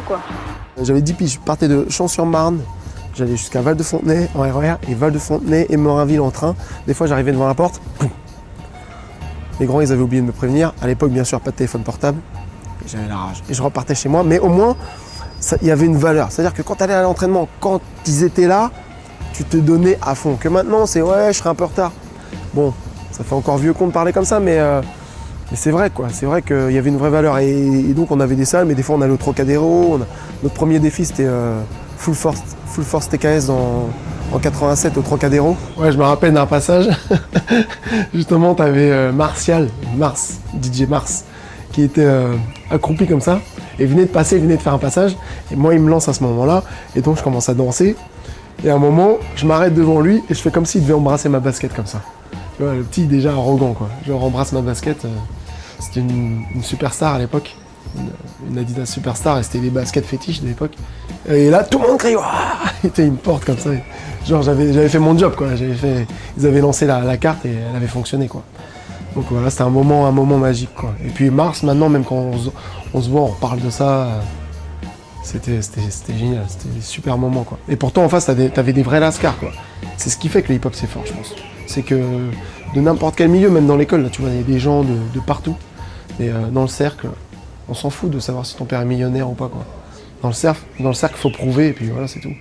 quoi. J'avais 10 piges, je partais de Champs-sur-Marne, j'allais jusqu'à Val-de-Fontenay en RER et Val-de-Fontenay et Morinville en train. Des fois j'arrivais devant la porte, poum. Les grands ils avaient oublié de me prévenir. À l'époque bien sûr pas de téléphone portable. Et j'avais la rage. Et je repartais chez moi, mais au moins il y avait une valeur. C'est-à-dire que quand tu allais à l'entraînement, quand ils étaient là, tu te donnais à fond. Que maintenant c'est ouais je serai un peu en retard. Bon, ça fait encore vieux con de parler comme ça, mais c'est vrai quoi. C'est vrai qu'il y avait une vraie valeur. Et donc on avait des salles, mais des fois on allait au Trocadéro. Notre premier défi c'était Full Force TKS en 87 au Trocadéro. Ouais, je me rappelle d'un passage. Justement, tu avais DJ Mars, qui était accroupi comme ça. Et venait de passer, il venait de faire un passage. Et moi, il me lance à ce moment-là. Et donc, je commence à danser. Et à un moment, je m'arrête devant lui et je fais comme s'il devait embrasser ma basket comme ça. Tu vois, le petit déjà arrogant, quoi. Je embrasse ma basket. C'était une superstar à l'époque. Une Adidas Superstar, et c'était les baskets fétiches de l'époque. Et là, tout le monde crie, waouh! Il me porte comme ça. Genre, j'avais fait mon job, quoi. Ils avaient lancé la carte et elle avait fonctionné, quoi. Donc voilà, c'était un moment magique, quoi. Et puis Mars, maintenant, même quand on se voit, on reparle de ça. C'était génial, c'était des super moments, quoi. Et pourtant, en face, t'avais des vrais lascars, quoi. C'est ce qui fait que le hip-hop, c'est fort, je pense. C'est que de n'importe quel milieu, même dans l'école, là, tu vois, il y a des gens de partout. Et dans le cercle, on s'en fout de savoir si ton père est millionnaire ou pas, quoi. Dans le cercle, faut prouver, et puis voilà, c'est tout.